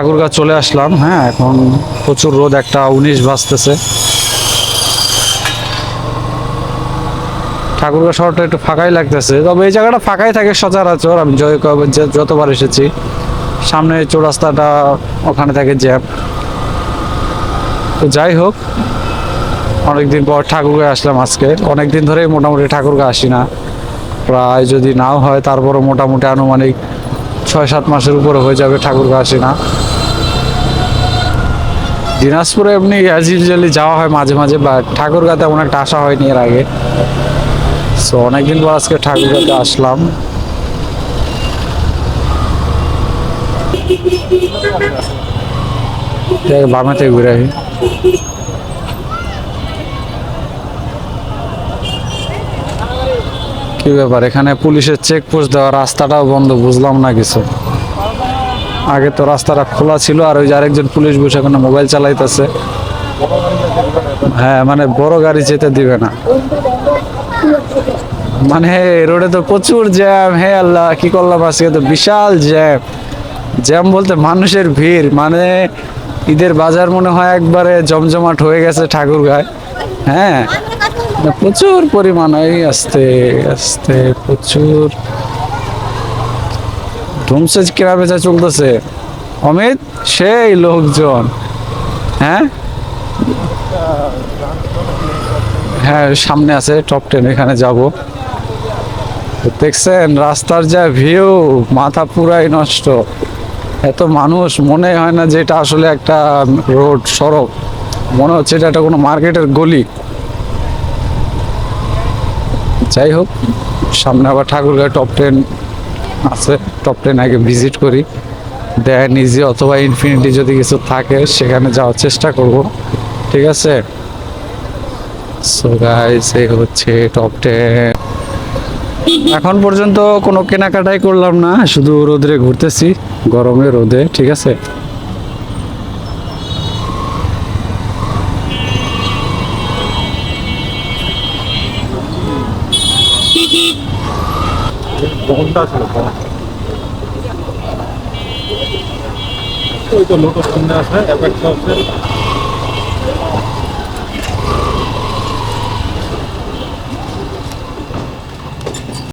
ঠাকুরগাঁ চলে আসলাম। হ্যাঁ, এখন প্রচুর রোদ, 1:19 বাজতেছে। ঠাকুরগাঁ শহরটা একটু ফাঁকাই লাগতেছে, তবে এই জায়গাটা ফাঁকাই থাকে সচরাচর। আমি যতবার এসেছি, সামনে চৌরাস্তাটা, ওখানে থাকে জ্যাম। তো যাই হোক, অনেকদিন পর ঠাকুরগাঁ আসলাম আজকে। অনেকদিন ধরেই মোটামুটি ঠাকুরগাঁ আসি না, প্রায় যদি নাও হয় তারপরও মোটামুটি আনুমানিক 6-7 মাসের উপরে হয়ে যাবে ঠাকুরগাঁ আসি না। দিনাজপুরে এমনি অ্যাজ ইউজুয়ালি যাওয়া হয় মাঝে মাঝে, বা ঠাকুরগাঁ তেমন একটা আসা হয়নি এর আগে। সো অনেকদিন পর আজকে ঠাকুরগাঁতে আসলাম। বামেতে ঘুরে আসি। কি ব্যাপার, এখানে পুলিশের চেকপোস্ট দেওয়া, রাস্তাটাও বন্ধ, বুঝলাম না কিছু। আগে তো রাস্তাটা খোলা ছিল, আর ওই যে আরেকজন পুলিশ বসে এখানে মোবাইল চালাইতেছে। হ্যাঁ, মানে বড় গাড়ি যেতে দিবে না। মানে রোডে তো প্রচুর জ্যাম। হে আল্লাহ, কি করলাম আজকে, তো বিশাল জ্যাম। জ্যাম বলতে মানুষের ভিড়, মানে ঈদের বাজার মনে হয় একবারে জমজমাট হয়ে গেছে ঠাকুরগাঁয়। হ্যাঁ, প্রচুর পরিমাণ, এই আস্তে আস্তে প্রচুর ধুমসে কেনা বেচা চলতেছে। অমিত, সেই লোকজন। হ্যাঁ হ্যাঁ, সামনে আছে টপ 10, এখানে যাব। দেখছেন রাস্তার যা ভিউ, মাথা পুরাই নষ্ট। এত মানুষ, মনে হয় না যে এটা আসলে একটা রোড, সড়ক। মনে হচ্ছে এটা একটা কোনো মার্কেটের গলি। যাই হোক, সামনে আবার ঠাকুরগাঁও টপ 10 আছে। টপ 10 আগে ভিজিট করি, দেন নিজে অথবা ইনফিনিটি যদি কিছু থাকে সেখানে যাওয়ার চেষ্টা করব। ঠিক আছে। সো গাইস, এই হচ্ছে টপ 10। এখন পর্যন্ত কোনো কেনাকাটাই করলাম না, শুধু রোদে ঘুরতেছি, গরমে রোদে। ঠিক আছে। ওই তো লোটাস সামনে আছে, অ্যাপেক্স আছে।